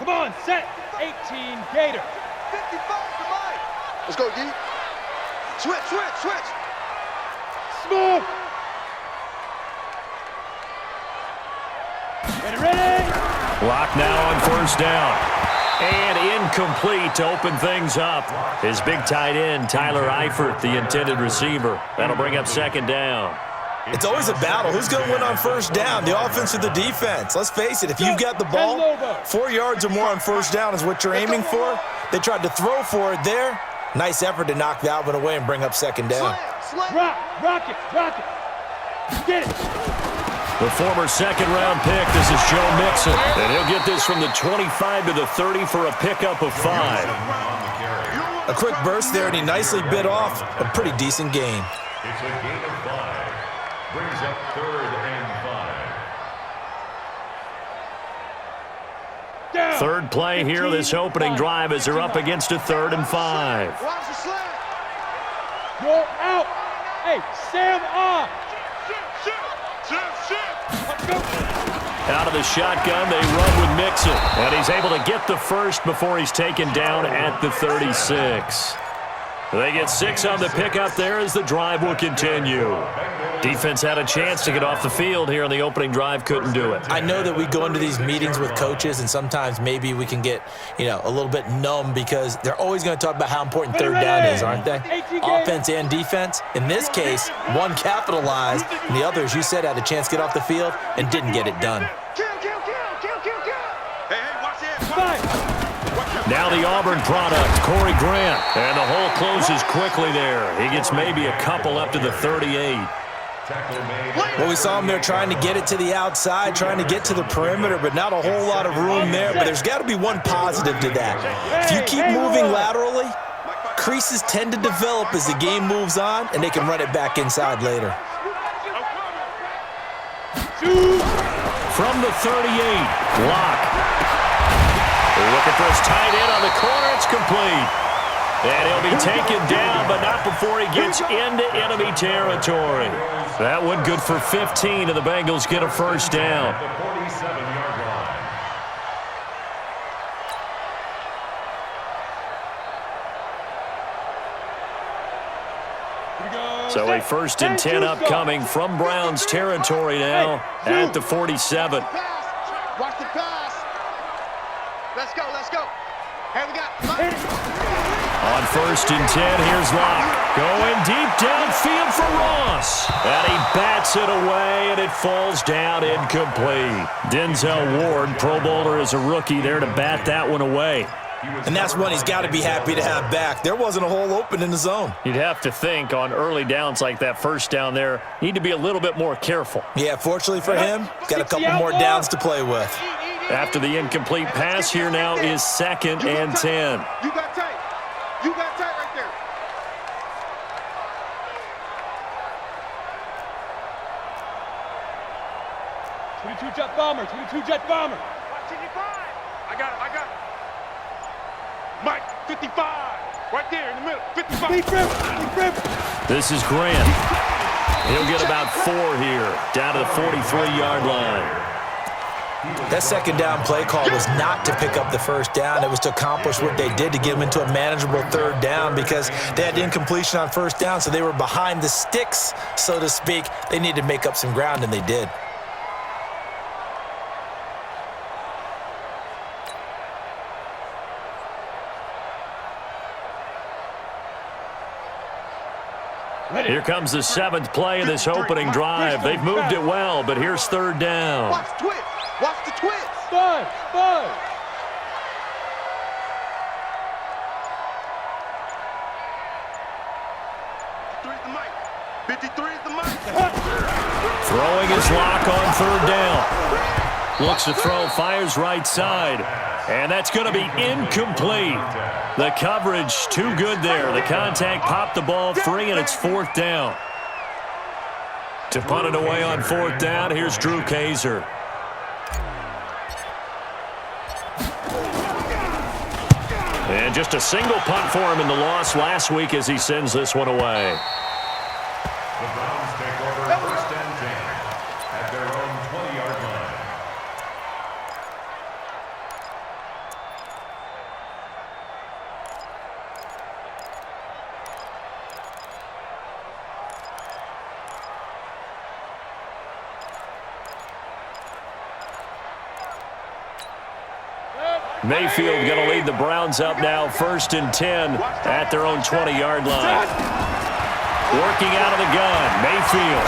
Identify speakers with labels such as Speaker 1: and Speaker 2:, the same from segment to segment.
Speaker 1: Come on, set. 18 Gator.
Speaker 2: 55 to Mike. Let's go, D. Switch, switch, switch.
Speaker 1: Smooth. Ready?
Speaker 3: Block now on first down. And incomplete to open things up. His big tight end, Tyler Eifert, the intended receiver. That'll bring up second down.
Speaker 4: It's always a battle. Who's going to win on first down, the offense or the defense? Let's face it, if you've got the ball, 4 yards or more on first down is what you're aiming for. They tried to throw for it there. Nice effort to knock that one away and bring up second down.
Speaker 1: Rock it. Get it.
Speaker 3: The former second-round pick, this is Joe Mixon. And he'll get this from the 25 to the 30 for a pickup of 5.
Speaker 4: A quick burst there, and he nicely bit off a pretty decent gain.
Speaker 5: It's a gain of 5. Brings up 3rd and 5.
Speaker 3: Third play here, this opening drive as they're up against a 3rd and 5.
Speaker 2: Watch the slant.
Speaker 1: You're out. Hey, Sam on.
Speaker 3: Out of the shotgun, they run with Mixon. And he's able to get the first before he's taken down at the 36. They get 6 on the pickup there as the drive will continue. Defense had a chance to get off the field here in the opening drive, couldn't do it.
Speaker 4: I know that we go into these meetings with coaches, and sometimes maybe we can get, a little bit numb because they're always going to talk about how important third down is, aren't they? Offense and defense. In this case, one capitalized, and the other, as you said, had a chance to get off the field and didn't get it done.
Speaker 2: Kill. Hey, watch it.
Speaker 3: Now the Auburn product, Corey Grant. And the hole closes quickly there. He gets maybe a couple up to the 38.
Speaker 4: Well, we saw him there trying to get it to the outside, trying to get to the perimeter, but not a whole lot of room there. But there's got to be one positive to that. If you keep moving laterally, creases tend to develop as the game moves on, and they can run it back inside later.
Speaker 3: From the 38, block. Looking for his tight end on the corner. It's complete. And he'll be taken down, but not before he gets into enemy territory. That one good for 15, and the Bengals get a first down. So a 1st and 10 upcoming from Browns territory now at the 47.
Speaker 2: Watch the pass. Let's go. Hey, we got
Speaker 3: On 1st and 10, here's Locke. Going deep downfield for Ross. And he bats it away, and it falls down incomplete. Denzel Ward, Pro Bowler as a rookie, there to bat that one away.
Speaker 4: And that's one he's got to be happy to have back. There wasn't a hole open in the zone.
Speaker 3: You'd have to think on early downs like that first down there, need to be a little bit more careful.
Speaker 4: Yeah, fortunately for him, got a couple more downs to play with.
Speaker 3: After the incomplete pass, here now is 2nd and 10.
Speaker 2: You got tight right there.
Speaker 1: Jet bomber.
Speaker 2: I got it. Mike, 55. Right there in the middle. 55.
Speaker 1: Deep rip.
Speaker 3: This is Grant. He'll get about 4 here, down to the 43-yard line.
Speaker 4: That second down play call was not to pick up the first down. It was to accomplish what they did to get them into a manageable 3rd down because they had incompletion on first down, so they were behind the sticks, so to speak. They needed to make up some ground, and they did.
Speaker 3: Here comes the 7th play of this opening drive. They've moved it well, but here's 3rd down.
Speaker 2: Watch the twist.
Speaker 1: Five.
Speaker 2: 53 is the mic.
Speaker 3: Throwing his lock on 3rd down. Looks to throw, fires right side. And that's going to be incomplete. The coverage too good there. The contact popped the ball free, and it's 4th down. To punt it away on 4th down, here's Drew Kaiser. And just a single punt for him in the loss last week as he sends this one away.
Speaker 5: The Browns take over 1st and 10 at their own 20-yard line.
Speaker 3: Mayfield going to lead the Browns up now, 1st and 10 at their own 20-yard line. Working out of the gun, Mayfield.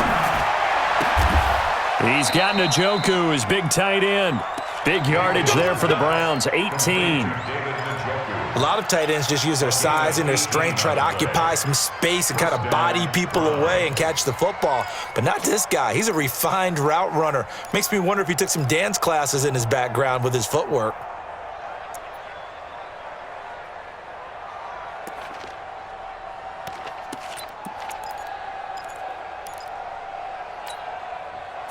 Speaker 3: He's got Njoku, his big tight end. Big yardage there for the Browns, 18.
Speaker 4: A lot of tight ends just use their size and their strength, try to occupy some space and kind of body people away and catch the football. But not this guy. He's a refined route runner. Makes me wonder if he took some dance classes in his background with his footwork.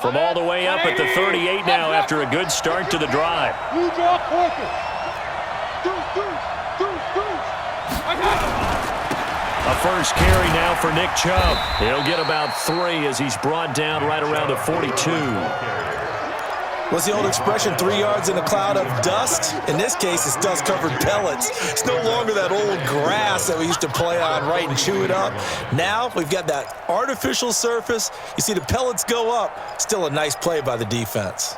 Speaker 3: From all the way up at the 38 now after a good start to the drive.
Speaker 1: You draw Corker.
Speaker 3: A first carry now for Nick Chubb. He'll get about 3 as he's brought down right around the 42.
Speaker 4: What's the old expression, 3 yards in a cloud of dust? In this case, it's dust-covered pellets. It's no longer that old grass that we used to play on, right, and chew it up. Now we've got that artificial surface. You see the pellets go up. Still a nice play by the defense.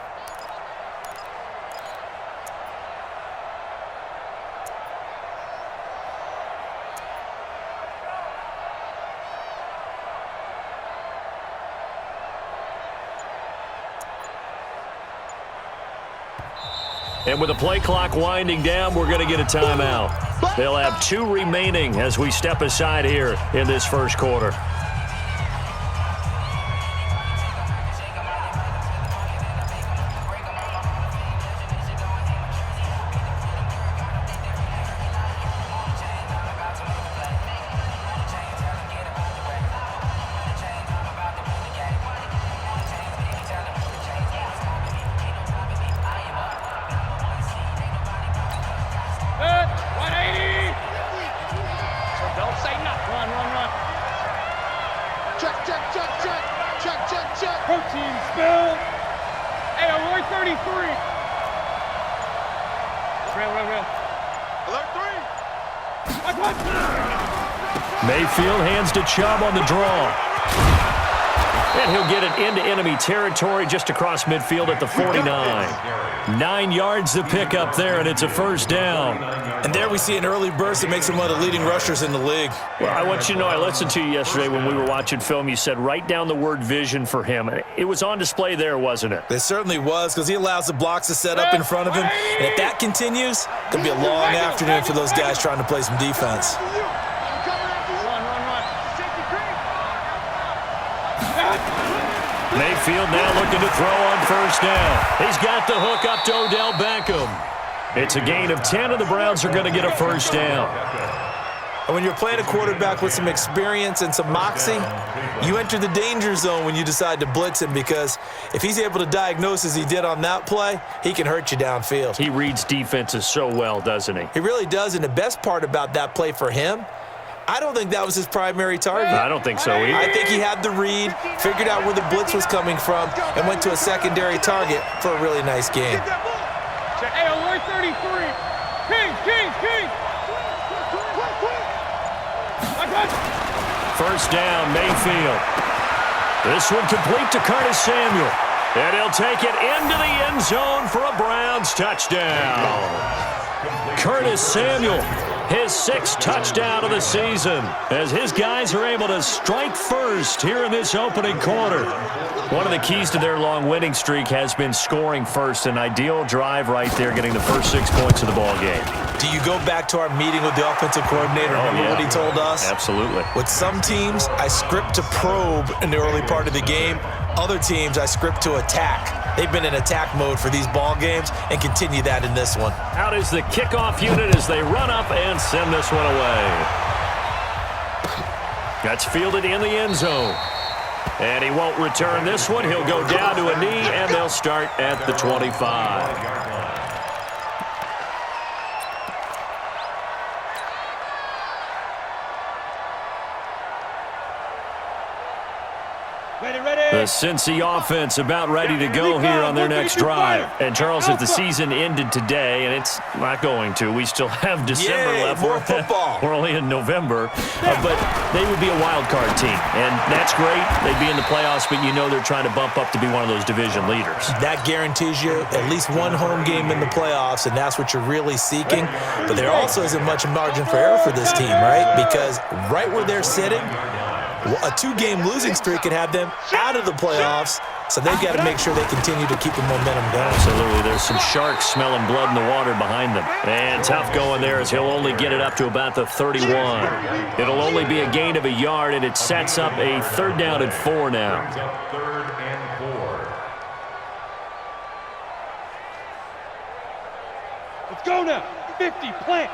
Speaker 3: And with the play clock winding down, we're going to get a timeout. They'll have 2 remaining as we step aside here in this first quarter.
Speaker 1: Protein spill. Hey, alert 33. Rail.
Speaker 2: Alert 3.
Speaker 3: Mayfield hands to Chubb on the draw. And he'll get it into enemy territory just across midfield at the 49. 9 yards to pick up there, and it's a first down.
Speaker 4: And there we see an early burst that makes him one of the leading rushers in the league.
Speaker 3: Well, I want you to know, I listened to you yesterday when we were watching film. You said write down the word vision for him. It was on display there, wasn't it?
Speaker 4: It certainly was, because he allows the blocks to set up in front of him. And if that continues, it's going to be a long afternoon for those guys trying to play some defense.
Speaker 3: Mayfield now looking to throw on first down. He's got the hook up to Odell Beckham. It's a gain of 10, and the Browns are going to get a first down.
Speaker 4: And when you're playing a quarterback with some experience and some moxie, you enter the danger zone when you decide to blitz him, because if he's able to diagnose as he did on that play, he can hurt you downfield.
Speaker 3: He reads defenses so well, doesn't he?
Speaker 4: He really does, and the best part about that play for him, I don't think that was his primary target.
Speaker 3: I don't think so either.
Speaker 4: I think he had the read, figured out where the blitz was coming from, and went to a secondary target for a really nice game.
Speaker 1: Hey, alert 33. King.
Speaker 3: First down, Mayfield. This one complete to Curtis Samuel. And he'll take it into the end zone for a Browns touchdown. Curtis Samuel, his 6th touchdown of the season, as his guys are able to strike first here in this opening quarter. One of the keys to their long winning streak has been scoring first. An ideal drive right there, getting the first 6 points of the ball game.
Speaker 4: Do you go back to our meeting with the offensive coordinator? Remember what he told us?
Speaker 3: Absolutely.
Speaker 4: With some teams, I script to probe in the early part of the game. Other teams, I script to attack. They've been in attack mode for these ball games and continue that in this one.
Speaker 3: Out is the kickoff unit as they run up and send this one away. That's fielded in the end zone. And he won't return this one. He'll go down to a knee, and they'll start at the 25. The Cincy offense about ready to go here on their next drive. And, Charles, if the season ended today, and it's not going to, we still have December left.
Speaker 4: More football.
Speaker 3: We're only in November. But they would be a wild card team. And that's great. They'd be in the playoffs, but you know they're trying to bump up to be one of those division leaders.
Speaker 4: That guarantees you at least one home game in the playoffs, and that's what you're really seeking. But there also isn't much margin for error for this team, right? Because right where they're sitting, a two-game losing streak could have them out of the playoffs, so they've got to make sure they continue to keep the momentum going.
Speaker 3: Absolutely. There's some sharks smelling blood in the water behind them. And tough going there as he'll only get it up to about the 31. It'll only be a gain of a yard, and it sets up a third down and 4 now.
Speaker 5: Third and 4.
Speaker 1: Let's go now. 50, plant.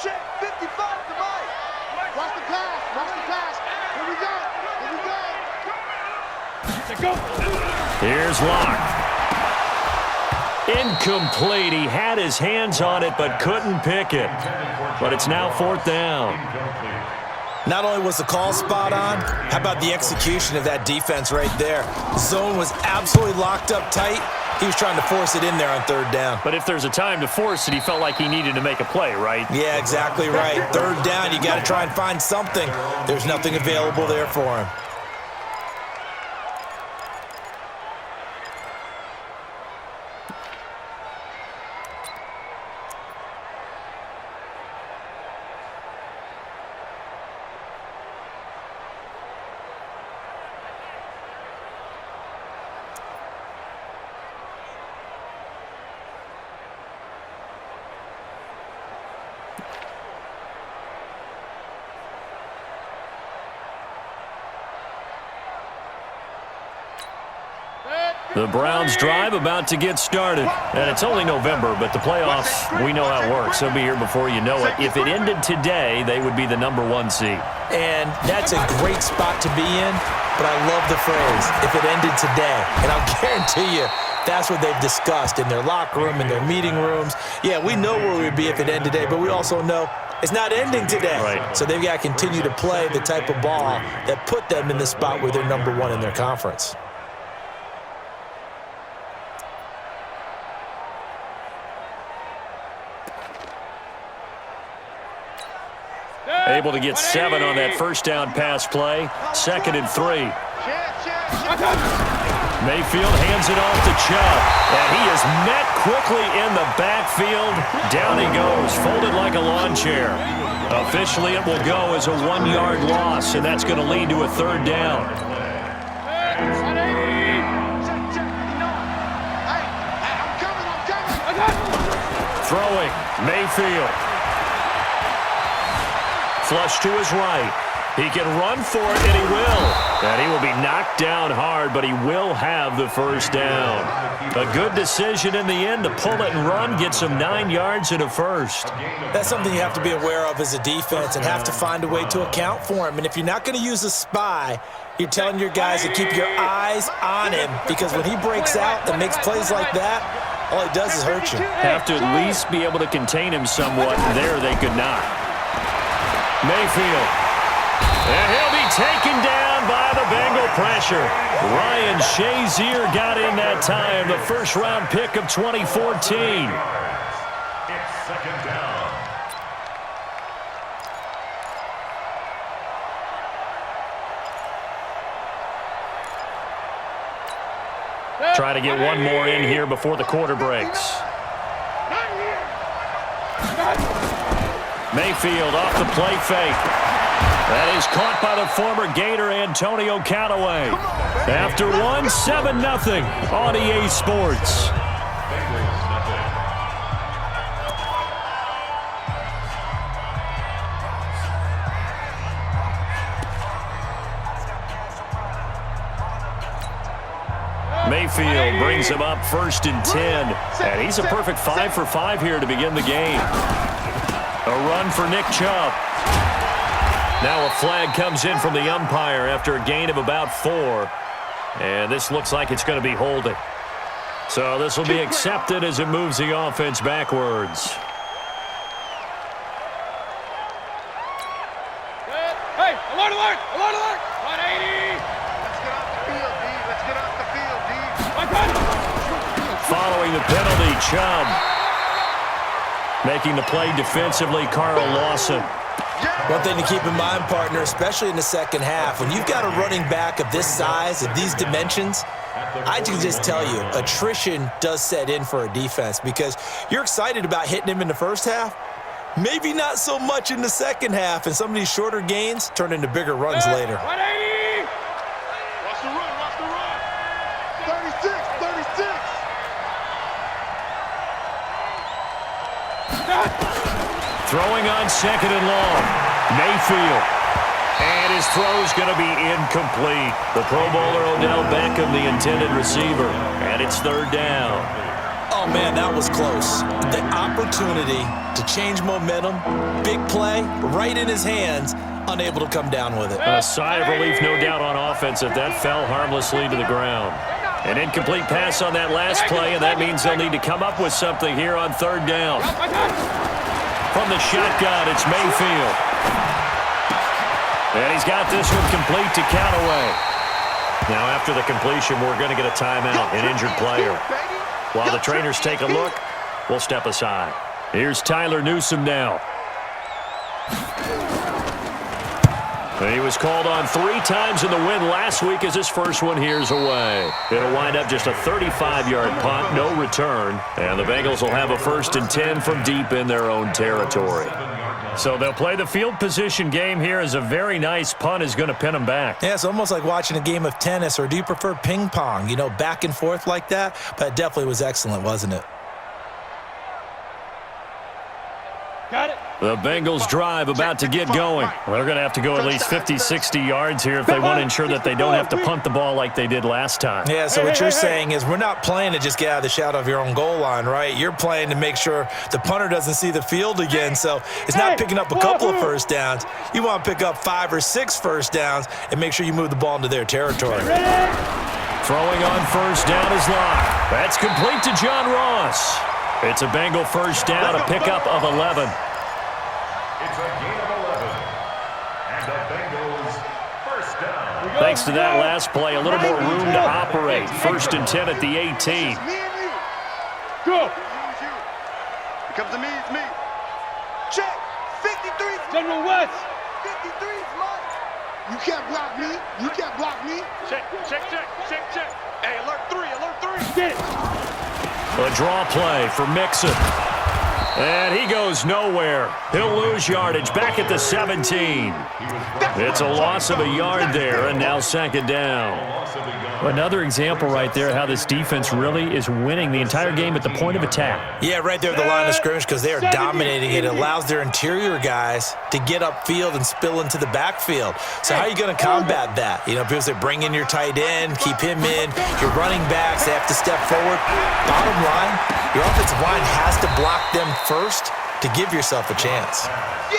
Speaker 2: Check 55 to Mike. Watch the pass. Watch the pass. Here we go. Here we go.
Speaker 1: Go.
Speaker 3: Here's Locke. Incomplete. He had his hands on it but couldn't pick it. But it's now 4th down.
Speaker 4: Not only was the call spot on, how about the execution of that defense right there? Zone was absolutely locked up tight. He was trying to force it in there on 3rd down.
Speaker 3: But if there's a time to force it, he felt like he needed to make a play, right?
Speaker 4: Yeah, exactly right. 3rd down, you got to try and find something. There's nothing available there for him.
Speaker 3: The Browns drive about to get started. And it's only November, but the playoffs, we know how it works. They'll be here before you know it. If it ended today, they would be the #1 seed.
Speaker 4: And that's a great spot to be in, but I love the phrase, if it ended today. And I'll guarantee you, that's what they've discussed in their locker room, in their meeting rooms. Yeah, we know where we'd be if it ended today, but we also know it's not ending today.
Speaker 3: Right.
Speaker 4: So they've got to continue to play the type of ball that put them in the spot where they're #1 in their conference.
Speaker 3: Able to get 7 on that first down pass play. 2nd and 3. Mayfield hands it off to Chubb. And he is met quickly in the backfield. Down he goes, folded like a lawn chair. Officially, it will go as a 1-yard loss, and that's going to lead to a 3rd down. Throwing, Mayfield. Flush to his right. He can run for it, and he will. And he will be knocked down hard, but he will have the first down. A good decision in the end to pull it and run, get some 9 yards and a first.
Speaker 4: That's something you have to be aware of as a defense and have to find a way to account for him. And if you're not going to use a spy, you're telling your guys to keep your eyes on him, because when he breaks out and makes plays like that, all he does is hurt you.
Speaker 3: Have to at least be able to contain him somewhat. There they could not. Mayfield. And he'll be taken down by the Bengal pressure. Ryan Shazier got in that time, the first-round pick of 2014.
Speaker 5: It's 2nd down.
Speaker 3: Try to get one more in here before the quarter breaks. Mayfield off the play fake. That is caught by the former Gator Antonio Callaway. After 1, 7-0 on EA Sports. Mayfield brings him up 1st and 10. And he's a perfect 5 for 5 here to begin the game. A run for Nick Chubb. Now a flag comes in from the umpire after a gain of about 4. And this looks like it's going to be holding. So this will be accepted as it moves the offense backwards.
Speaker 1: Hey, alert, alert, alert, alert. 180.
Speaker 2: Let's get off the field.
Speaker 3: the penalty, Chubb. Making the play defensively, Carl Lawson.
Speaker 4: One thing to keep in mind, partner, especially in the second half, when you've got a running back of this size, of these dimensions, I can just tell you, attrition does set in for a defense because you're excited about hitting him in the first half. Maybe not so much in the second half, and some of these shorter gains turn into bigger runs later.
Speaker 1: 180!
Speaker 2: Watch the run, watch the run. 36, 36.
Speaker 3: Throwing on second and long. Mayfield. And his throw's going to be incomplete. The Pro Bowler Odell Beckham, the intended receiver. And it's third down.
Speaker 4: Oh, man, that was close. The opportunity to change momentum, big play, right in his hands, unable to come down with it.
Speaker 3: A sigh of relief, no doubt, on offense if that fell harmlessly to the ground. An incomplete pass on that last play, and that means they'll need to come up with something here on third down. From the shotgun, it's Mayfield. And he's got this one complete to Callaway. Now, after the completion, we're going to get a timeout, an injured player. While the trainers take a look, we'll step aside. Here's Tyler Newsome now. He was called on 3 times in the win last week as his first one here's away. It'll wind up just a 35-yard punt, no return. And the Bengals will have a 1st and 10 from deep in their own territory. So they'll play the field position game here as a very nice punt is going to pin them back.
Speaker 4: Yeah, it's almost like watching a game of tennis, or do you prefer ping pong? You know, back and forth like that? But it definitely was excellent, wasn't it?
Speaker 1: Got it.
Speaker 3: The Bengals drive about to get going. They're going to have to go at least 50, 60 yards here if they want to ensure that they don't have to punt the ball like they did last time.
Speaker 4: Yeah, so what you're saying is we're not playing to just get out of the shadow of your own goal line, right? You're playing to make sure the punter doesn't see the field again. So it's not picking up a couple of first downs. You want to pick up 5 or 6 first downs and make sure you move the ball into their territory.
Speaker 3: Throwing on first down is Locke. That's complete to John Ross. It's a Bengal first down, a pickup of 11.
Speaker 5: It's a gain of 11. And the Bengals first down.
Speaker 3: Thanks to that last play, a little more room to operate. 1st and 10 at the 18.
Speaker 2: Me and you.
Speaker 1: Go.
Speaker 2: It comes to me, it's me. Check. 53.
Speaker 1: General West.
Speaker 2: 53 is mine. You can't block me. You can't block me. Check, check, check, check, check. Hey, alert 3, alert 3.
Speaker 1: Get it.
Speaker 3: A draw play for Mixon. And he goes nowhere. He'll lose yardage back at the 17. It's a loss of a yard there, and now 2nd down. Another example right there how this defense really is winning the entire game at the point of attack.
Speaker 4: Yeah, right there at the line of scrimmage because they are dominating it. It allows their interior guys to get upfield and spill into the backfield. So how are you going to combat that? You know, people say bring in your tight end, keep him in. Your running backs, they have to step forward. Bottom line, your offensive line has to block them first to give yourself a chance.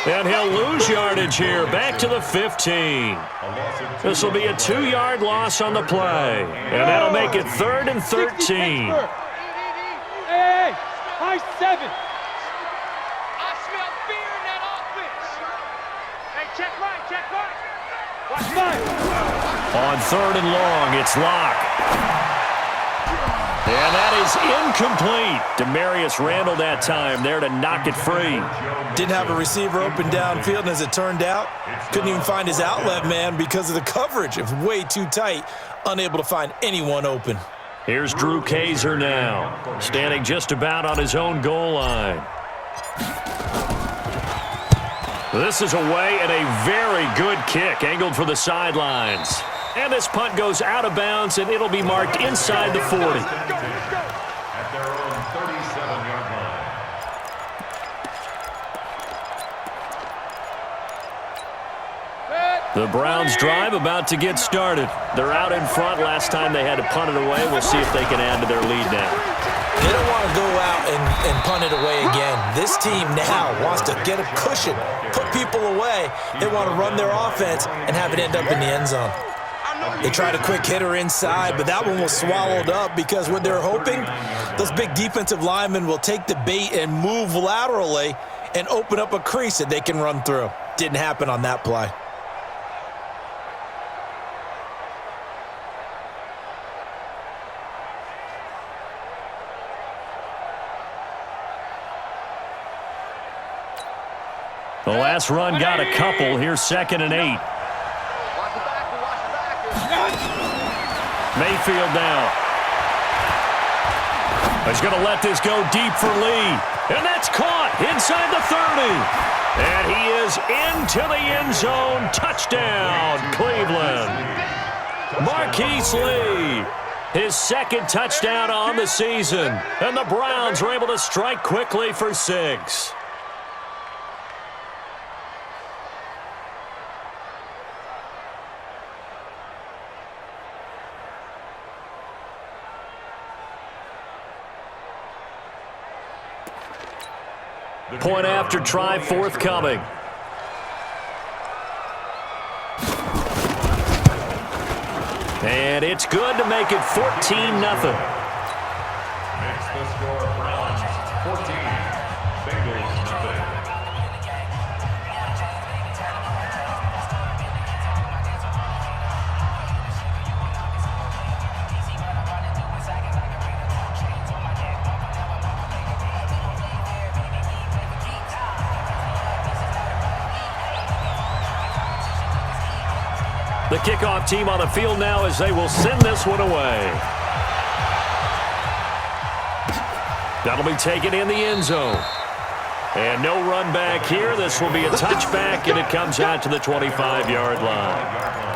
Speaker 3: And he'll lose yardage here, back to the 15. This will be a 2-yard loss on the play. And that'll make it 3rd and 13.
Speaker 1: Hey, high 7.
Speaker 2: I smell fear in that offense. Hey, check right, check right. Watch
Speaker 3: On 3rd and long, it's Locke. And that is incomplete. Demarius Randall that time there to knock it free.
Speaker 4: Didn't have a receiver open downfield, and as it turned out, couldn't even find his outlet man because of the coverage. It was way too tight, unable to find anyone open.
Speaker 3: Here's Drew Kaiser now, standing just about on his own goal line. This is away and a very good kick, angled for the sidelines. And this punt goes out of bounds, and it'll be marked inside the 40.
Speaker 5: At their own 37-yard line.
Speaker 3: The Browns drive about to get started. They're out in front. Last time they had to punt it away. We'll see if they can add to their lead now.
Speaker 4: They don't want to go out and punt it away again. This team now wants to get a cushion, put people away. They want to run their offense and have it end up in the end zone. They tried a quick hitter inside, but that one was swallowed up because what they're hoping, those big defensive linemen will take the bait and move laterally and open up a crease that they can run through. Didn't happen on that play.
Speaker 3: The last run got a couple. Here's 2nd and 8. Mayfield now. He's going to let this go deep for Lee. And that's caught inside the 30. And he is into the end zone. Touchdown, Cleveland. Marquise Lee, his 2nd touchdown on the season. And the Browns were able to strike quickly for 6. Point after try forthcoming. And it's good to make it 14-0.
Speaker 5: Makes the score Browns 14, Bengals nothing.
Speaker 3: The kickoff team on the field now as they will send this one away. That'll be taken in the end zone. And no run back here. This will be a touchback, and it comes out to the 25-yard line.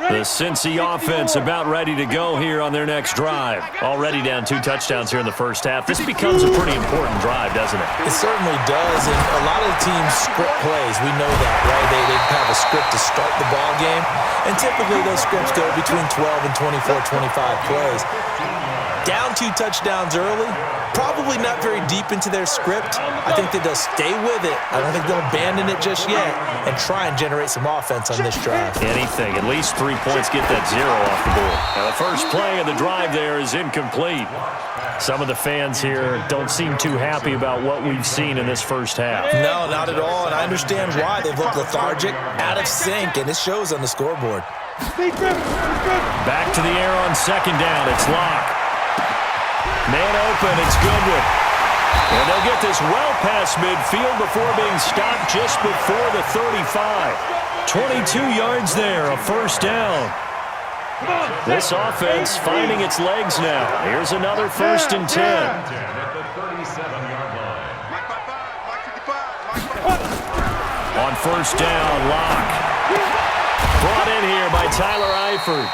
Speaker 3: The Cincy offense about ready to go here on their next drive. Already down 2 touchdowns here in the first half. This becomes a pretty important drive, doesn't it?
Speaker 4: It certainly does, and a lot of the teams script plays. We know that, right? They have a script to start the ball game, and typically those scripts go between 12 and 24, 25 plays. Down 2 touchdowns early, probably not very deep into their script. I think that they'll stay with it. I don't think they'll abandon it just yet and try and generate some offense on this drive.
Speaker 3: Anything, at least 3 points, get that 0 off the board. Now the first play of the drive there is incomplete. Some of the fans here don't seem too happy about what we've seen in this first half.
Speaker 4: No, not at all, and I understand why. They've looked lethargic, out of sync, and it shows on the scoreboard.
Speaker 3: Back to the air on 2nd down. It's Locke. Man open, it's Goodwin. And they'll get this well past midfield before being stopped just before the 35. 22 yards there, a first down. This offense finding its legs now. Here's another 1st and 10.
Speaker 5: At the 37-yard line.
Speaker 3: On 1st down, Locke. Brought in here by Tyler Eifert.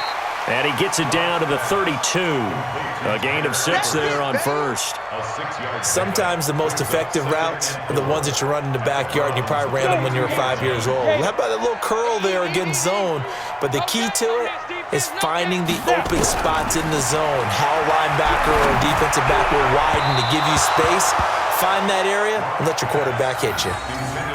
Speaker 3: And he gets it down to the 32. A gain of 6 there on 1st.
Speaker 4: Sometimes the most effective routes are the ones that you run in the backyard, and you probably ran them when you were 5 years old. How about a little curl there against zone? But the key to it is finding the open spots in the zone. How a linebacker or a defensive back will widen to give you space. Find that area and let your quarterback hit you.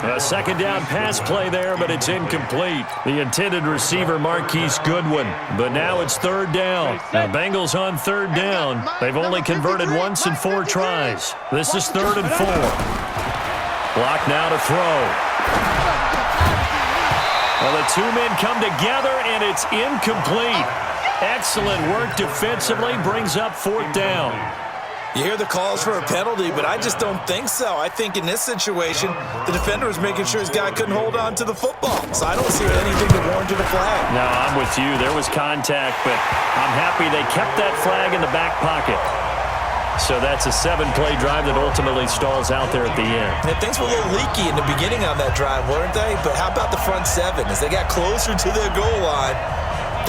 Speaker 3: A 2nd down pass play there, but it's incomplete. The intended receiver, Marquise Goodwin. But now it's 3rd down. The Bengals on 3rd down. They've only converted once in 4 tries. This is 3rd and 4. Block now to throw. Well, the 2 men come together, and it's incomplete. Excellent work defensively, brings up 4th down.
Speaker 4: You hear the calls for a penalty, but I just don't think so. I think in this situation, the defender was making sure his guy couldn't hold on to the football. So I don't see anything to warrant a flag.
Speaker 3: No, I'm with you. There was contact, but I'm happy they kept that flag in the back pocket. So that's a 7-play drive that ultimately stalls out there at the end.
Speaker 4: And things were a little leaky in the beginning on that drive, weren't they? But how about the front 7? As they got closer to their goal line,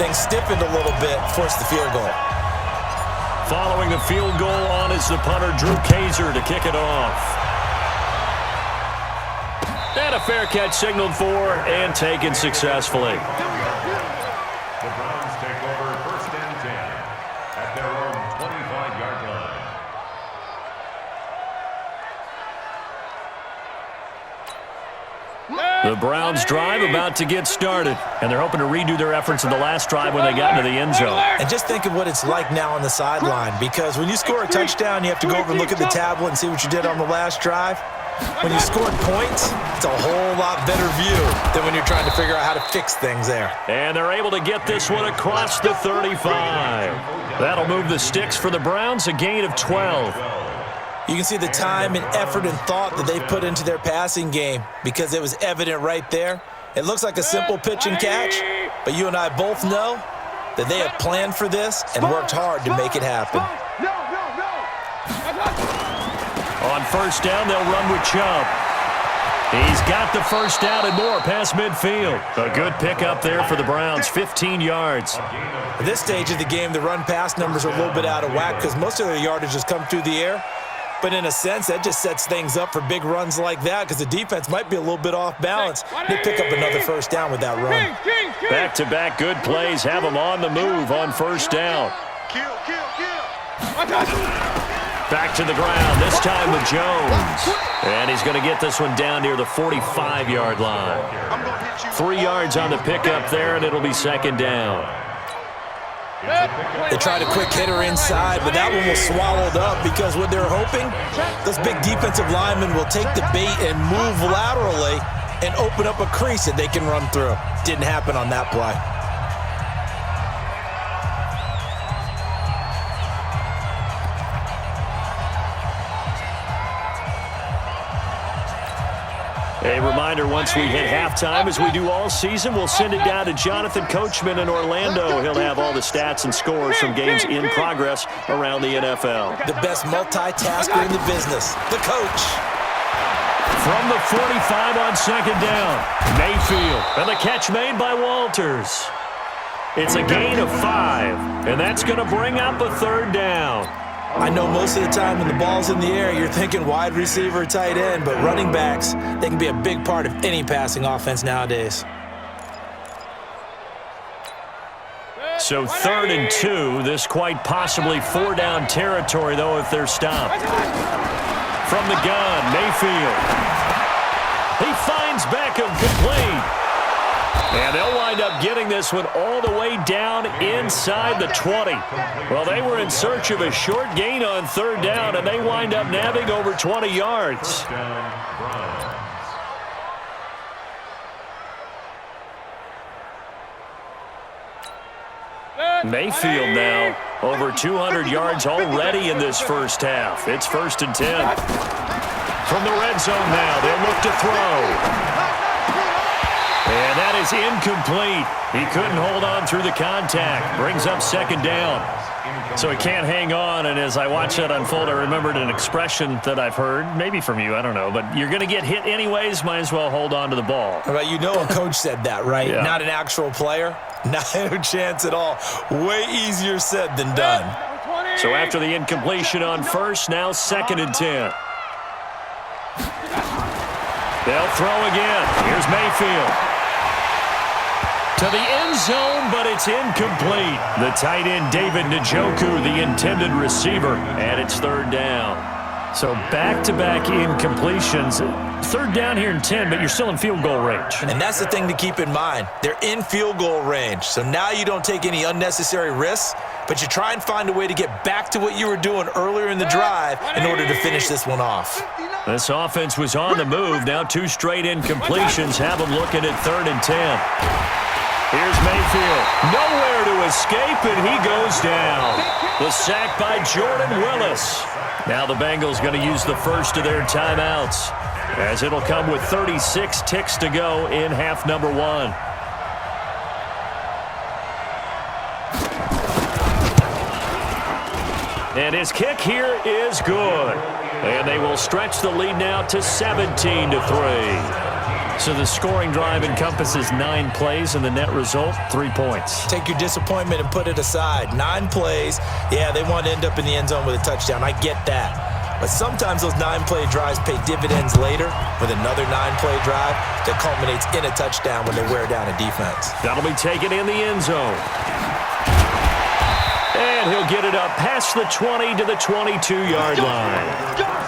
Speaker 4: things stiffened a little bit, forced the field goal.
Speaker 3: Following the field goal on is the punter, Drew Kaiser, to kick it off. And a fair catch signaled for and taken successfully.
Speaker 5: The Browns take over 1st and 10 at their own 25-yard line.
Speaker 3: The Browns drive about to get started, and they're hoping to redo their efforts in the last drive when they got into the end zone.
Speaker 4: And just think of what it's like now on the sideline, because when you score a touchdown, you have to go over and look at the tablet and see what you did on the last drive. When you scored points, it's a whole lot better view than when you're trying to figure out how to fix things there.
Speaker 3: And they're able to get this one across the 35. That'll move the sticks for the Browns, a gain of 12.
Speaker 4: You can see the time and effort and thought that they put into their passing game because it was evident right there. It looks like a simple pitch and catch, but you and I both know that they have planned for this and worked hard to make it happen.
Speaker 3: On first down, they'll run with Chubb. He's got the first down and more past midfield. A good pickup there for the Browns, 15 yards.
Speaker 4: At this stage of the game, the run-pass numbers are a little bit out of whack because most of their yardage has come through the air. But in a sense, that just sets things up for big runs like that because the defense might be a little bit off balance. They pick up another first down with that run.
Speaker 3: Back-to-back good plays have them on the move on first down. Back to the ground, this time with Jones. And he's going to get this one down near the 45-yard line. 3 yards on the pickup there, and it'll be second down.
Speaker 4: They tried a quick hitter inside, but that one was swallowed up because what they're hoping, those big defensive linemen will take the bait and move laterally and open up a crease that they can run through. Didn't happen on that play.
Speaker 3: A reminder, once we hit halftime, as we do all season, we'll send it down to Jonathan Coachman in Orlando. He'll have all the stats and scores from games in progress around the NFL.
Speaker 4: The best multitasker in the business, the coach.
Speaker 3: From the 45 on second down, Mayfield, and the catch made by Walters. It's a gain of 5, and that's going to bring up a third down.
Speaker 4: I know most of the time when the ball's in the air, you're thinking wide receiver or tight end, but running backs, they can be a big part of any passing offense nowadays.
Speaker 3: So 3rd and 2, this quite possibly 4-down territory, though, if they're stopped. From the gun, Mayfield. He finds Beckham complete. And they'll wind up getting this one all the way down inside the 20. Well, they were in search of a short gain on 3rd down, and they wind up nabbing over 20 yards. Mayfield now over 200 yards already in this first half. It's 1st and 10. From the red zone now, they'll look to throw. And that is incomplete. He couldn't hold on through the contact. Brings up second down. So he can't hang on, and as I watch that unfold, I remembered an expression that I've heard, maybe from you, I don't know, but you're going to get hit anyways, might as well hold on to the ball.
Speaker 4: Right, you know a coach said that, right?
Speaker 3: Yeah.
Speaker 4: Not an actual player. Not a chance at all. Way easier said than done.
Speaker 3: So after the incompletion on first, now 2nd and 10. They'll throw again. Here's Mayfield. To the end zone, but it's incomplete. The tight end, David Njoku, the intended receiver, and it's 3rd down. So back-to-back incompletions. 3rd down here in 10, but you're still in field goal range.
Speaker 4: And that's the thing to keep in mind. They're in field goal range. So now you don't take any unnecessary risks, but you try and find a way to get back to what you were doing earlier in the drive in order to finish this one off.
Speaker 3: This offense was on the move. Now 2 straight incompletions have them looking at 3rd and 10. Here's Mayfield. Nowhere to escape, and he goes down. The sack by Jordan Willis. Now the Bengals going to use the first of their timeouts, as it'll come with 36 ticks to go in half number 1. And his kick here is good. And they will stretch the lead now to 17-3. So the scoring drive encompasses 9 plays, and the net result, 3 points.
Speaker 4: Take your disappointment and put it aside. 9 plays. Yeah, they want to end up in the end zone with a touchdown. I get that. But sometimes those 9-play drives pay dividends later with another 9-play drive that culminates in a touchdown when they wear down a defense.
Speaker 3: That'll be taken in the end zone. And he'll get it up past the 20 to the 22-yard line.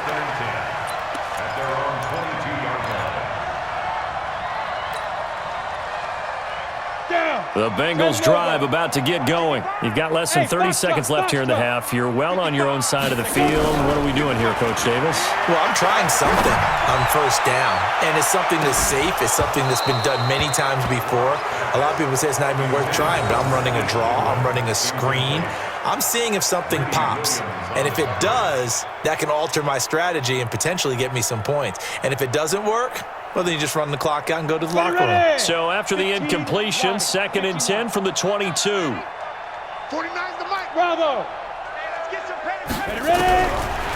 Speaker 3: The Bengals drive about to get going. You've got less than 30 seconds left here in the half. You're well on your own side of the field. What are we doing here, Coach Davis?
Speaker 4: Well, I'm trying something on first down, and it's something that's safe. It's something that's been done many times before. A lot of people say it's not even worth trying, but I'm running a draw. I'm running a screen. I'm seeing if something pops, and if it does, that can alter my strategy and potentially get me some points. And if it doesn't work, well, then you just run the clock out and go to the locker room.
Speaker 3: So after the incompletion, 2nd and 10 from the 22.
Speaker 2: 49's the mic.
Speaker 1: Bravo.
Speaker 2: Let's get some penetration.
Speaker 1: Ready?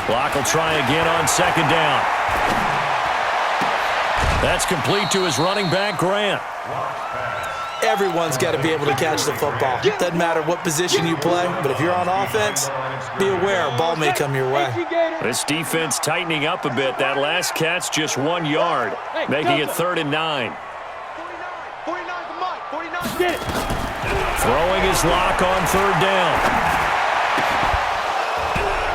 Speaker 3: Clock will try again on 2nd down. That's complete to his running back, Grant.
Speaker 4: Everyone's got to be able to catch the football. Doesn't matter what position you play, but if you're on offense, be aware a ball may come your way.
Speaker 3: This defense tightening up a bit. That last catch just 1 yard, making it 3rd and 9.
Speaker 2: 49's the mic. 49's
Speaker 1: Get it.
Speaker 3: Throwing his lock on 3rd down.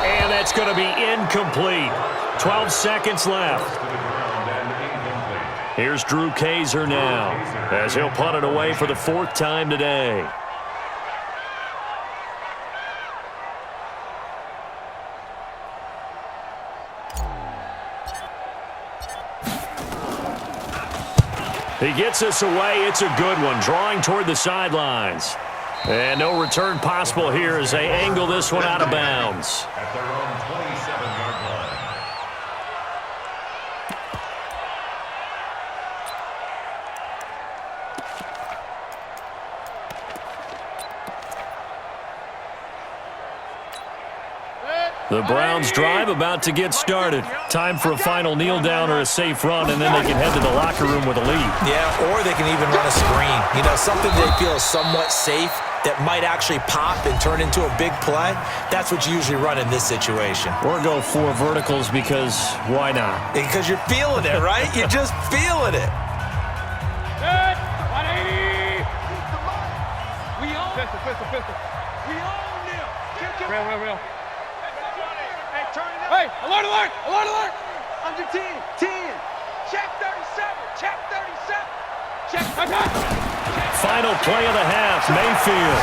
Speaker 3: And that's going to be incomplete. 12 seconds left. Here's Drew Kaiser now, as he'll punt it away for the 4th time today. He gets us away. It's a good one, drawing toward the sidelines. And no return possible here as they angle this one out of bounds.
Speaker 5: At their own 27-yard line.
Speaker 3: The Browns drive about to get started. Time for a final kneel down or a safe run, and then they can head to the locker room with a lead.
Speaker 4: Yeah, or they can even run a screen. You know, something they feel is somewhat safe that might actually pop and turn into a big play. That's what you usually run in this situation.
Speaker 3: Or go 4 verticals because why not?
Speaker 4: Because you're feeling it, right? You're just feeling it.
Speaker 1: Good. 180.
Speaker 2: We own
Speaker 1: Pistol.
Speaker 2: We own them.
Speaker 1: Real.
Speaker 2: Hey, turn it up.
Speaker 1: Hey, alert.
Speaker 2: Under 10. 10. Check 37. Check 37.
Speaker 1: Check. Okay.
Speaker 3: Final play of the half, Mayfield.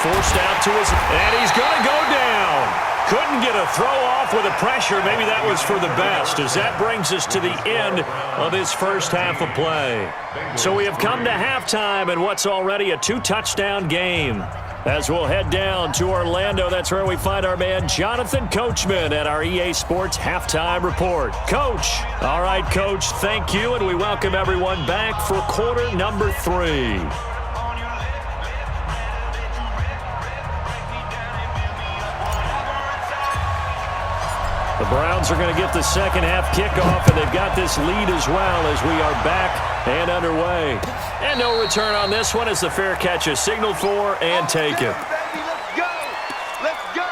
Speaker 3: Forced out to his, and he's going to go down. Couldn't get a throw off with the pressure. Maybe that was for the best, as that brings us to the end of this first half of play. So we have come to halftime in what's already a 2-touchdown game. As we'll head down to Orlando, that's where we find our man Jonathan Coachman at our EA Sports Halftime Report. Coach. All right, Coach, thank you, and we welcome everyone back for quarter number 3. The Browns are going to get the second half kickoff, and they've got this lead as well as we are back and underway. And no return on this one as the fair catch is signaled for and taken.
Speaker 2: Baby, let's go. Let's go.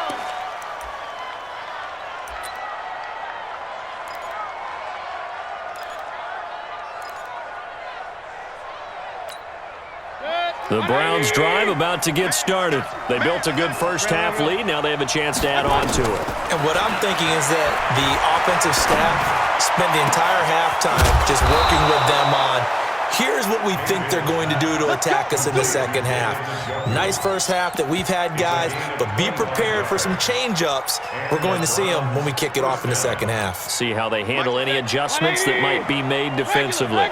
Speaker 3: The Browns drive about to get started. They built a good first half lead. Now they have a chance to add on to it.
Speaker 4: And what I'm thinking is that the offensive staff spent the entire halftime just working with them on, here's what we think they're going to do to attack us in the second half. Nice first half that we've had, guys, but be prepared for some change-ups. We're going to see them when we kick it off in the second half.
Speaker 3: See how they handle any adjustments that might be made defensively.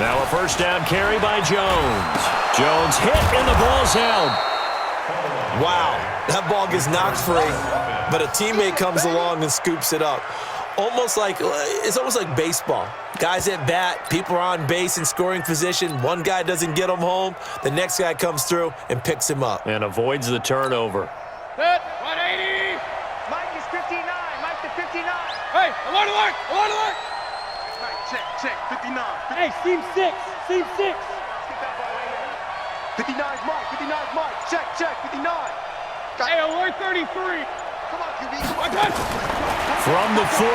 Speaker 3: Now a first down carry by Jones. Jones hit and the ball's out.
Speaker 4: Wow, that ball gets knocked free, but a teammate comes along and scoops it up. It's almost like baseball. Guys at bat, people are on base in scoring position. One guy doesn't get him home. The next guy comes through and picks him up.
Speaker 3: And avoids the turnover.
Speaker 1: Set. 180.
Speaker 2: Mike is 59. Mike to 59.
Speaker 1: Hey, alert.
Speaker 2: Mike, check. 59.
Speaker 1: Hey, seam 6.
Speaker 2: 59's Mike. 59's Mike. Check. 59.
Speaker 1: Hey, alert 33.
Speaker 2: Come on, QB. Come on.
Speaker 1: Okay.
Speaker 3: From the 44,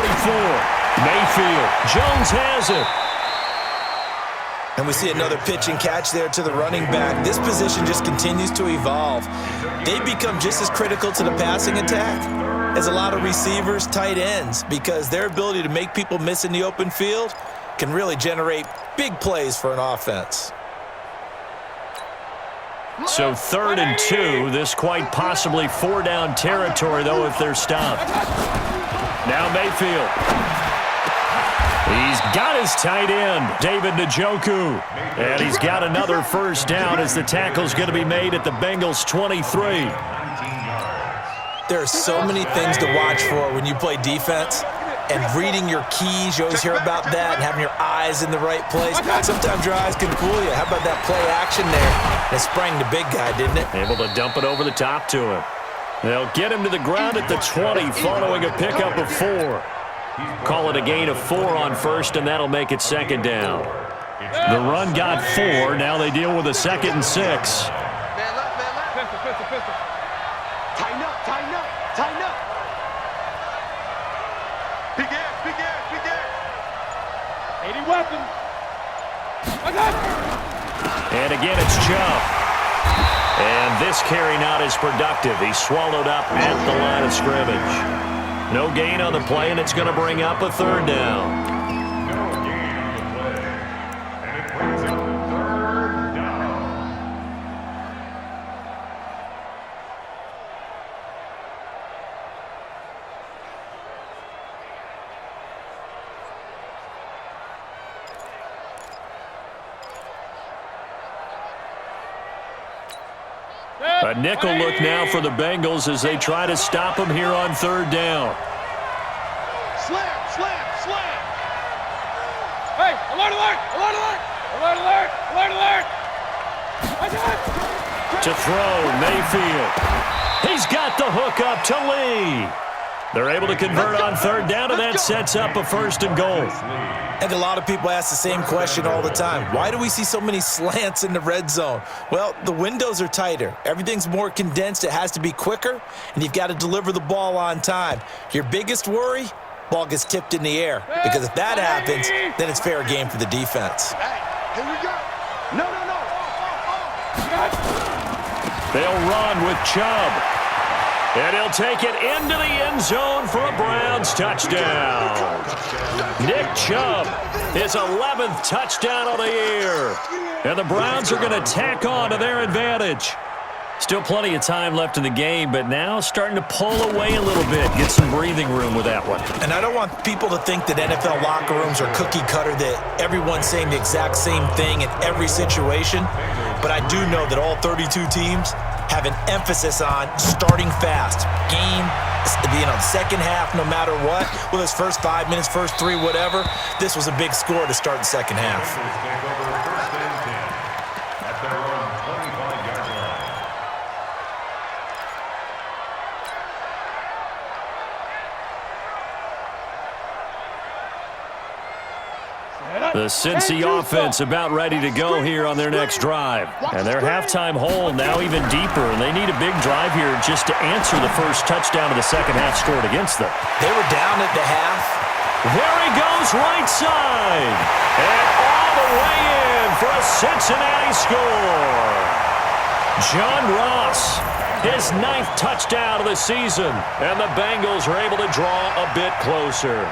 Speaker 3: Mayfield. Jones has it.
Speaker 4: And we see another pitch and catch there to the running back. This position just continues to evolve. They become just as critical to the passing attack as a lot of receivers, tight ends, because their ability to make people miss in the open field can really generate Big plays for an offense.
Speaker 3: So 3rd and 2. This quite possibly 4-down territory, though, if they're stopped. Now Mayfield. He's got his tight end, David Njoku. And he's got another first down as the tackle's going to be made at the Bengals' 23.
Speaker 4: There are so many things to watch for when you play defense. And reading your keys, you always hear about that, and having your eyes in the right place. Sometimes your eyes can fool you. How about that play action there? It sprang the big guy, didn't it?
Speaker 3: Able to dump it over the top to him. They'll get him to the ground at the 20 following a pickup of 4. Call it a gain of 4 on first, and that'll make it 2nd down. The run got 4. Now they deal with a 2nd and 6.
Speaker 2: Man left, man left. Pistol. Tighten up, tighten up, tighten up. Big ass, big ass, big ass.
Speaker 1: 80 weapons.
Speaker 3: And again, it's Chubb. And this carry not as productive. He's swallowed up at the line of scrimmage. No gain on the play, and it's going to bring up a 3rd down.
Speaker 5: No gain on the play. And it brings up 3rd down.
Speaker 3: A nickel look now for the Bengals as they try to stop him here on 3rd down.
Speaker 2: Slam, slam, slam.
Speaker 1: Hey, alert, alert, alert, alert, alert, alert, alert, alert.
Speaker 3: To throw, Mayfield. He's got the hook up to Lee. They're able to convert on 3rd down, and that sets up a 1st and goal.
Speaker 4: And a lot of people ask the same question all the time. Why do we see so many slants in the red zone? Well, the windows are tighter. Everything's more condensed. It has to be quicker, and you've got to deliver the ball on time. Your biggest worry? Ball gets tipped in the air. Because if that happens, then it's fair game for the defense.
Speaker 2: Hey, here we go. No.
Speaker 3: They'll run with Chubb. And he'll take it into the end zone for a Browns touchdown. Nick Chubb, his 11th touchdown of the year. And the Browns are going to tack on to their advantage. Still plenty of time left in the game, but now starting to pull away a little bit, get some breathing room with that one.
Speaker 4: And I don't want people to think that NFL locker rooms are cookie cutter, that everyone's saying the exact same thing in every situation. But I do know that all 32 teams have an emphasis on starting fast. Game, second half, no matter what. Whether it's first 5 minutes, first 3, whatever. This was a big score to start the second half.
Speaker 5: Take over 1st and 10 at their own 25-yard line.
Speaker 3: The Cincy offense about ready to go here on their next drive. And their halftime hole now even deeper, and they need a big drive here just to answer the first touchdown of the second half scored against them.
Speaker 4: They were down at the half.
Speaker 3: There he goes right side. And all the way in for a Cincinnati score. John Ross, his 9th touchdown of the season, and the Bengals are able to draw a bit closer.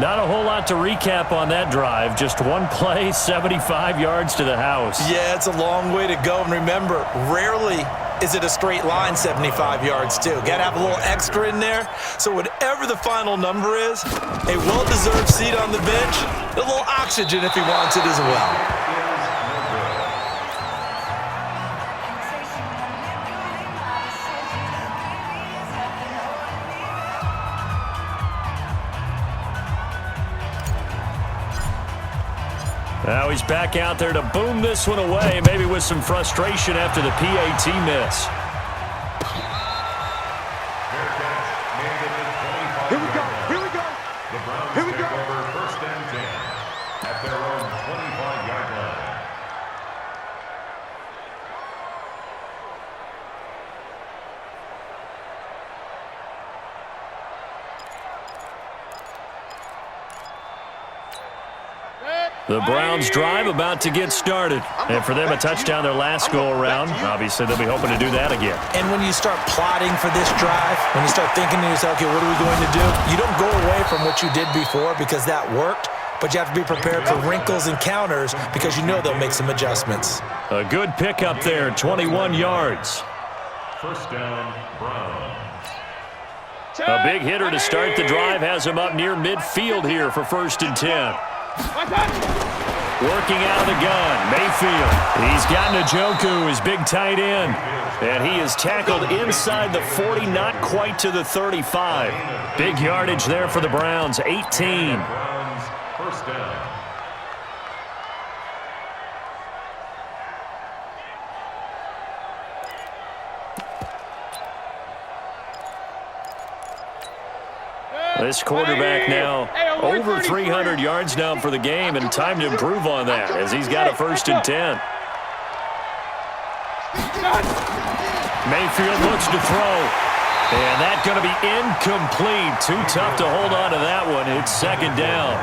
Speaker 3: Not a whole lot to recap on that drive. Just one play, 75 yards to the house.
Speaker 4: Yeah, it's a long way to go. And remember, rarely is it a straight line 75 yards, too. Got to have a little extra in there. So whatever the final number is, a well-deserved seat on the bench, a little oxygen if he wants it as well.
Speaker 3: Now he's back out there to boom this one away, maybe with some frustration after the PAT miss.
Speaker 2: Here we go. Here we go.
Speaker 5: The Browns
Speaker 2: Here we
Speaker 5: take
Speaker 2: go.
Speaker 5: over 1st and 10 at their own 25-yard line.
Speaker 3: The Browns drive about to get started. And for them, a touchdown their last go-around. Obviously, they'll be hoping to do that again.
Speaker 4: And when you start plotting for this drive, when you start thinking to yourself, okay, what are we going to do? You don't go away from what you did before because that worked. but you have to be prepared for wrinkles and counters because you know they'll make some adjustments.
Speaker 3: A good pickup there, 21 yards.
Speaker 5: First down, Browns.
Speaker 3: A big hitter to start the drive has him up near midfield here for 1st and 10. Working out of the gun, Mayfield. He's got Njoku, his big tight end. And he is tackled inside the 40, not quite to the 35. Big yardage there for the Browns, 18.
Speaker 5: Browns, first down.
Speaker 3: This quarterback now over 300 yards now for the game, and time to improve on that as he's got a 1st and 10. Mayfield looks to throw, and that's going to be incomplete. Too tough to hold on to that one. It's 2nd down.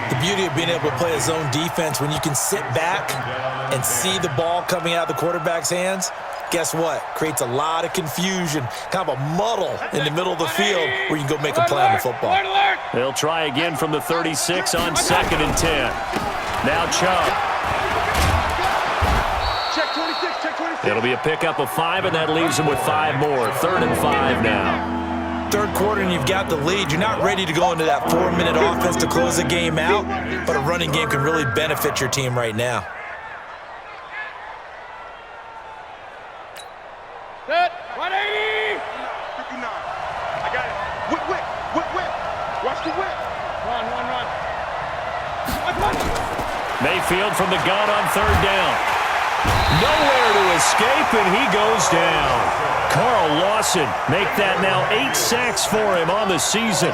Speaker 4: The beauty of being able to play a zone defense when you can sit back and see the ball coming out of the quarterback's hands, guess what? Creates a lot of confusion, kind of a muddle in the middle of the field where you can go make a play on the football.
Speaker 3: They'll try again from the 36 on 2nd and 10. Now Chubb.
Speaker 2: Check 26, check 26.
Speaker 3: It'll be a pickup of 5, and that leaves them with 5 more. 3rd and 5 now.
Speaker 4: Third quarter and you've got the lead. You're not ready to go into that 4-minute offense to close the game out, but a running game can really benefit your team right now.
Speaker 1: Set. 180.
Speaker 2: 59. I got it. Whip. Watch the whip.
Speaker 1: Run.
Speaker 3: Mayfield from the gun on 3rd down. Nowhere to escape, and he goes down. Carl Lawson make that now 8 sacks for him on the season.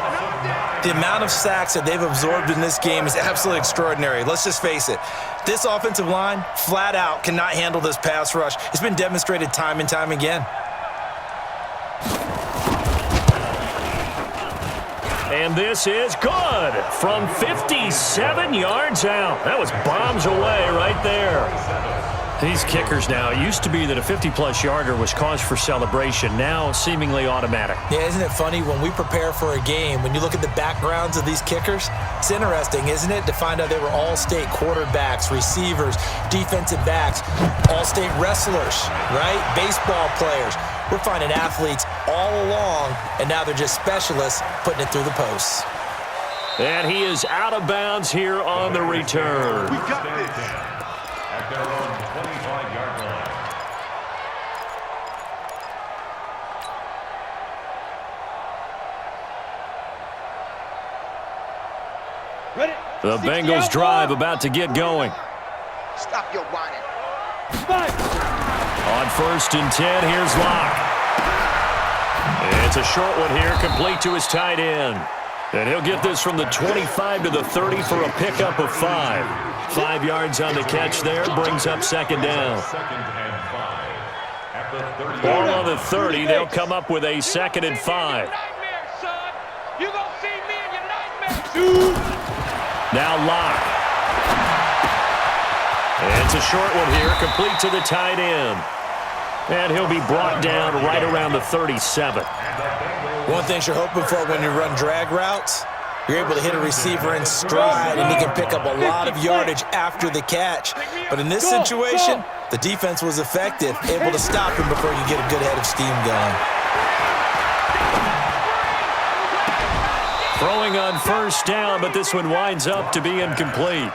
Speaker 4: The amount of sacks that they've absorbed in this game is absolutely extraordinary. Let's just face it. This offensive line, flat out, cannot handle this pass rush. It's been demonstrated time and time again.
Speaker 3: And this is good from 57 yards out. That was bombs away right there. These kickers now, it used to be that a 50-plus yarder was cause for celebration. Now seemingly automatic.
Speaker 4: Yeah, isn't it funny when we prepare for a game, when you look at the backgrounds of these kickers, it's interesting, isn't it, to find out they were all-state quarterbacks, receivers, defensive backs, all-state wrestlers, right? Baseball players. We're finding athletes all along, and now they're just specialists putting it through the posts.
Speaker 3: And he is out of bounds here on the return.
Speaker 2: We got this.
Speaker 5: At their own 25-yard line.
Speaker 1: Ready.
Speaker 3: The Bengals drive about to get going.
Speaker 2: Stop your whining.
Speaker 3: On 1st and 10, here's Locke. It's a short one here, complete to his tight end. And he'll get this from the 25 to the 30 for a pickup of 5. 5 yards on the catch there, brings up 2nd down.
Speaker 5: 2nd and 5. At the 30.
Speaker 3: Ball on the 30, they'll come up with a 2nd and 5.
Speaker 1: You gonna see me in your nightmares.
Speaker 3: Now Locke. It's a short one here, complete to the tight end. And he'll be brought down right around the 37.
Speaker 4: One thing you're hoping for when you run drag routes, you're able to hit a receiver in stride, and he can pick up a lot of yardage after the catch. But in this situation, the defense was effective, able to stop him before you get a good head of steam going.
Speaker 3: Throwing on 1st down, but this one winds up to be incomplete.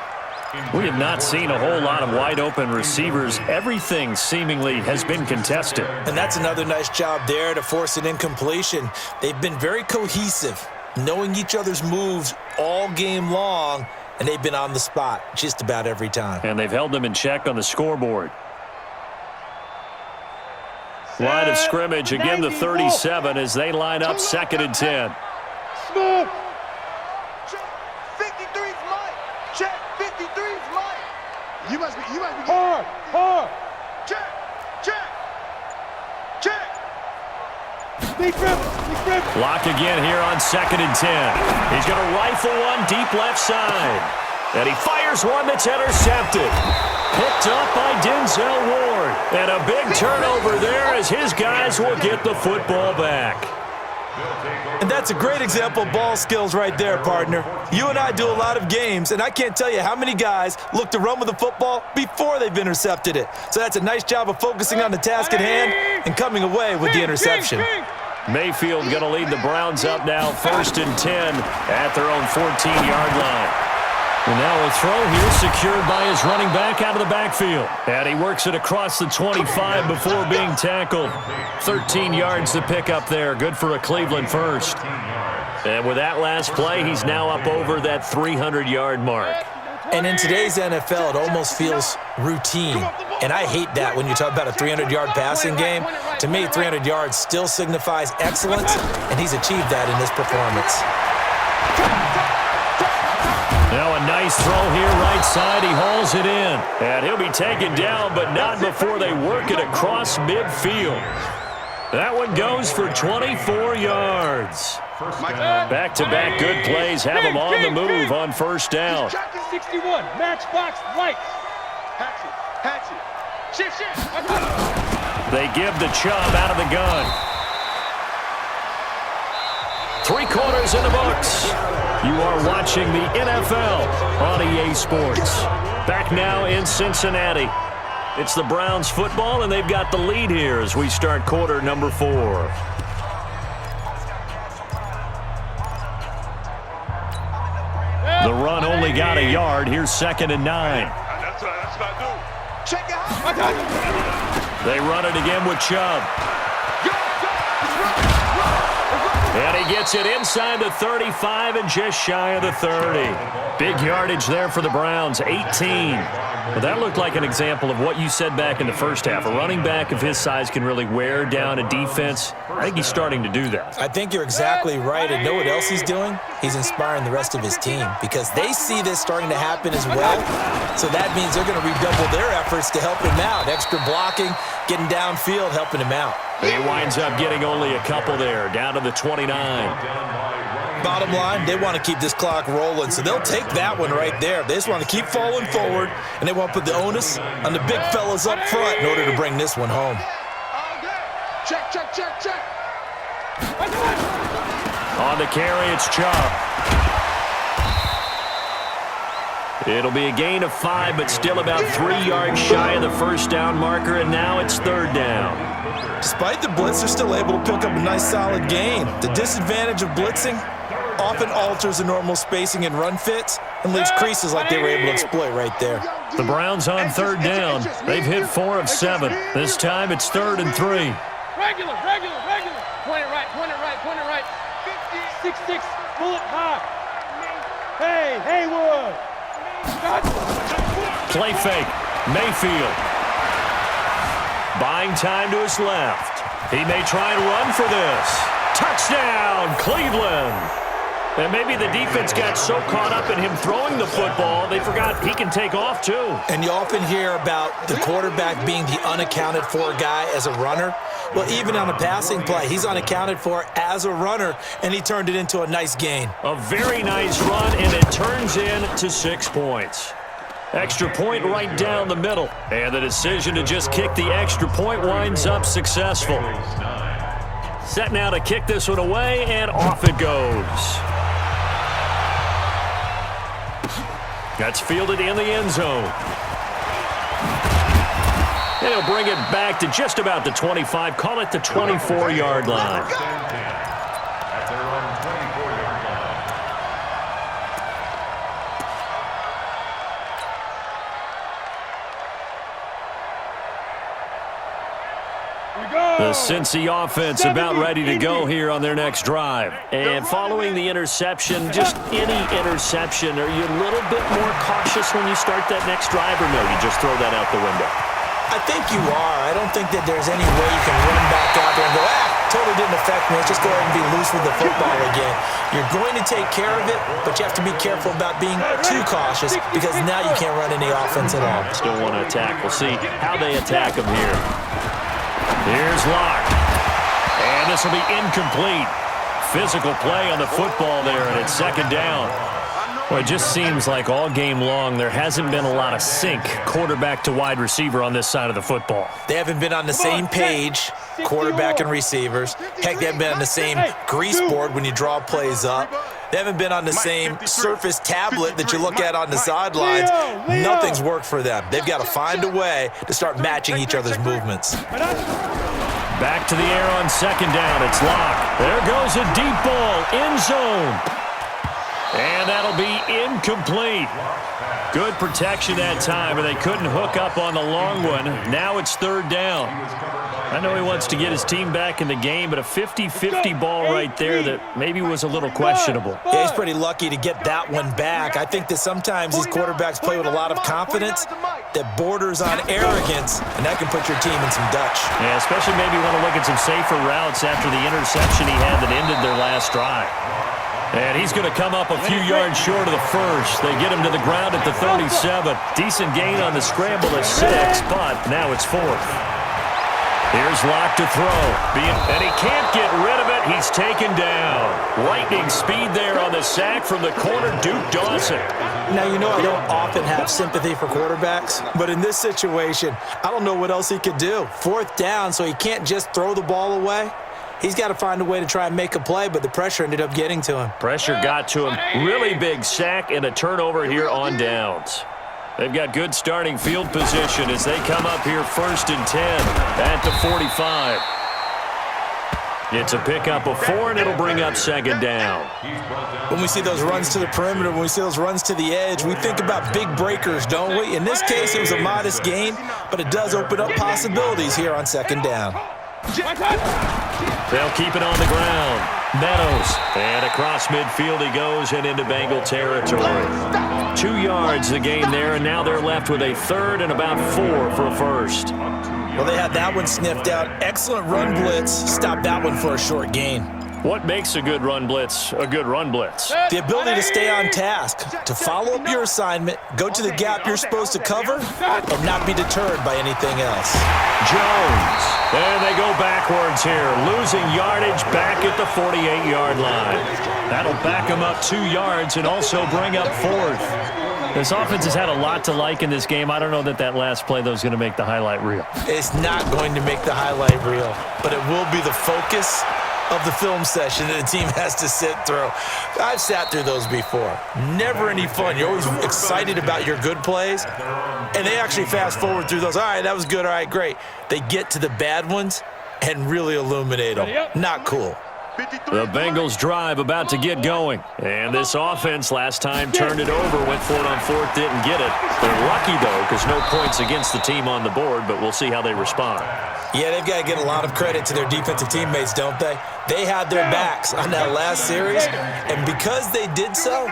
Speaker 3: We have not seen a whole lot of wide-open receivers. Everything seemingly has been contested.
Speaker 4: And that's another nice job there to force an incompletion. They've been very cohesive, knowing each other's moves all game long, and they've been on the spot just about every time.
Speaker 3: And they've held them in check on the scoreboard. Line of scrimmage, again the 37 as they line up 2nd and 10.
Speaker 1: Smooth.
Speaker 2: Check. 53's mine. Check. 53's mine. You must be.
Speaker 1: Hard.
Speaker 2: Check.
Speaker 1: Big rip.
Speaker 3: Lock again here on 2nd and 10. He's going to rifle one deep left side. And he fires one that's intercepted. Picked up by Denzel Ward. And a big turnover there as his guys will get the football back.
Speaker 4: And that's a great example of ball skills right there, partner. You and I do a lot of games, and I can't tell you how many guys look to run with the football before they've intercepted it. So that's a nice job of focusing on the task at hand and coming away with the interception.
Speaker 3: Mayfield going to lead the Browns up now, 1st and 10 at their own 14-yard line. And now a throw here secured by his running back out of the backfield. And he works it across the 25 before being tackled. 13 yards to pick up there. Good for a Cleveland first. And with that last play, he's now up over that 300-yard mark.
Speaker 4: And in today's NFL, it almost feels routine. And I hate that when you talk about a 300-yard passing game. To me, 300 yards still signifies excellence, and he's achieved that in this performance.
Speaker 3: Now a nice throw here, right side. He hauls it in. And he'll be taken down, but not before they work it across midfield. That one goes for 24 yards. Back-to-back good plays have him on the move on first down.
Speaker 1: 61, matchbox lights. Hatch it. Shift.
Speaker 3: They give the Chubb out of the gun. 3 quarters in the books. You are watching the NFL on EA Sports. Back now in Cincinnati. It's the Browns football, and they've got the lead here as we start quarter number 4. The run only got a yard. Here's 2nd and 9. They run it again with Chubb. And he gets it inside the 35 and just shy of the 30. Big yardage there for the Browns, 18. Well, that looked like an example of what you said back in the first half. A running back of his size can really wear down a defense. I think he's starting to do that.
Speaker 4: I think you're exactly right. And know what else he's doing? He's inspiring the rest of his team because they see this starting to happen as well. So that means they're going to redouble their efforts to help him out. Extra blocking, getting downfield, helping him out.
Speaker 3: He winds up getting only a couple there, down to the 29.
Speaker 4: Bottom line, they want to keep this clock rolling, so they'll take that one right there. They just want to keep falling forward, and they want to put the onus on the big fellas up front in order to bring this one home.
Speaker 2: Check.
Speaker 3: On the carry, it's Chubb. It'll be a gain of 5, but still about 3 yards shy of the first down marker, and now it's 3rd down.
Speaker 4: Despite the blitz, they're still able to pick up a nice solid gain. The disadvantage of blitzing often alters the normal spacing and run fits and leaves creases like they were able to exploit right there.
Speaker 3: The Browns on 3rd down. They've hit 4 of 7. This time it's 3rd and 3.
Speaker 1: Regular. Point it right. 6-6, bullet high. Hey, Haywood.
Speaker 3: Play fake. Mayfield. Buying time to his left. He may try and run for this. Touchdown, Cleveland. And maybe the defense got so caught up in him throwing the football, they forgot he can take off too.
Speaker 4: And you often hear about the quarterback being the unaccounted for guy as a runner. Well, even on a passing play, he's unaccounted for as a runner, and he turned it into a nice gain.
Speaker 3: A very nice run, and it turns into 6 points. Extra point right down the middle. And the decision to just kick the extra point winds up successful. Set now to kick this one away, and off it goes. That's fielded in the end zone. And he'll bring it back to just about the 25. Call it the 24-yard line.
Speaker 5: At their own 24-yard line.
Speaker 3: The Cincy offense about ready to go here on their next drive. And following the interception, just any interception, are you a little bit more cautious when you start that next drive, or no, you just throw that out the window?
Speaker 4: I think you are. I don't think that there's any way you can run back out there and go, totally didn't affect me. Let's just go ahead and be loose with the football again. You're going to take care of it, but you have to be careful about being too cautious because now you can't run any offense at all.
Speaker 3: Still want to attack. We'll see how they attack him here. Here's Locke. And this will be incomplete. Physical play on the football there, and it's 2nd down. Well, it just seems like all game long there hasn't been a lot of sync quarterback to wide receiver on this side of the football.
Speaker 4: They haven't been on the same page, quarterback and receivers. Heck, they haven't been on the same grease board when you draw plays up. They haven't been on the same surface tablet that you look at on the sidelines. Nothing's worked for them. They've got to find a way to start matching each other's movements.
Speaker 3: Back to the air on second down. It's Locke. There goes a deep ball, end zone. And that'll be incomplete. Good protection that time, and they couldn't hook up on the long one. Now it's third down. I know he wants to get his team back in the game, but a 50-50 ball right there that maybe was a little questionable.
Speaker 4: Yeah, he's pretty lucky to get that one back. I think that sometimes these quarterbacks play with a lot of confidence that borders on arrogance, and that can put your team in some Dutch.
Speaker 3: Yeah, especially maybe want to look at some safer routes after the interception he had that ended their last drive. And he's going to come up a few yards short of the first. They get him to the ground at the 37. Decent gain on the scramble of 6, but now it's fourth. Here's Locke to throw. And he can't get rid of it. He's taken down. Lightning speed there on the sack from the corner, Duke Dawson.
Speaker 4: Now, you know I don't often have sympathy for quarterbacks, but in this situation, I don't know what else he could do. Fourth down, so he can't just throw the ball away. He's got to find a way to try and make a play, but the pressure ended up getting to him.
Speaker 3: Pressure got to him. Really big sack and a turnover here on downs. They've got good starting field position as they come up here 1st and 10 at the 45. It's a pickup of 4, and it'll bring up second down.
Speaker 4: When we see those runs to the perimeter, when we see those runs to the edge, we think about big breakers, don't we? In this case, it was a modest gain, but it does open up possibilities here on second down.
Speaker 3: They'll keep it on the ground. Meadows. And across midfield he goes and into Bengal territory. 2 yards the gain there, and now they're left with a third and about 4 for a first.
Speaker 4: Well, they had that one sniffed out. Excellent run blitz. Stop that one for a short gain.
Speaker 3: What makes a good run blitz a good run blitz?
Speaker 4: The ability to stay on task, to follow up your assignment, go to the gap you're supposed to cover, and not be deterred by anything else.
Speaker 3: Jones. And they go backwards here, losing yardage back at the 48-yard line. That'll back them up 2 yards and also bring up 4th. This offense has had a lot to like in this game. I don't know that that last play, though, is going to make the highlight reel.
Speaker 4: It's not going to make the highlight reel, but it will be the focus of the film session that the team has to sit through. I've sat through those before. Never any fun. You're always excited about your good plays, and they actually fast forward through those. All right, that was good. All right, great. They get to the bad ones and really illuminate them. Not cool.
Speaker 3: The Bengals drive about to get going. And this offense last time turned it over, went for it on 4th, didn't get it. They're lucky, though, because no points against the team on the board, but we'll see how they respond.
Speaker 4: Yeah, they've got to get a lot of credit to their defensive teammates, don't they? They had their backs on that last series, and because they did so,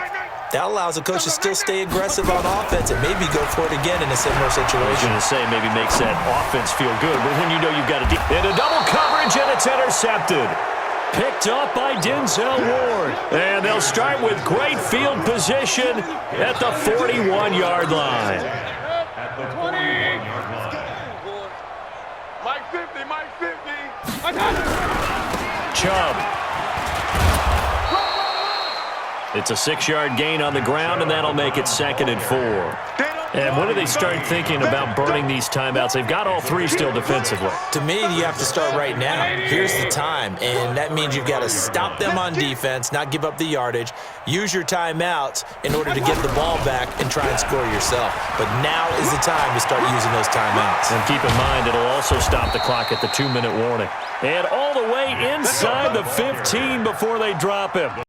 Speaker 4: that allows the coach to still stay aggressive on offense and maybe go for it again in a similar situation.
Speaker 3: I was going to say maybe makes that offense feel good, but when you know you've got a into double coverage and it's intercepted. Picked up by Denzel Ward. And they'll start with great field position at the 41-yard line.
Speaker 5: At the 41-yard line.
Speaker 2: Mike 50, Mike 50.
Speaker 3: Chubb. It's a 6-yard gain on the ground, and that'll make it 2nd and 4. And when do they start thinking about burning these timeouts? They've got all 3 still defensively.
Speaker 4: To me, you have to start right now. Here's the time, and that means you've got to stop them on defense, not give up the yardage, use your timeouts in order to get the ball back and try and score yourself. But now is the time to start using those timeouts.
Speaker 3: And keep in mind, it'll also stop the clock at the 2-minute warning. And all the way inside the 15 before they drop him.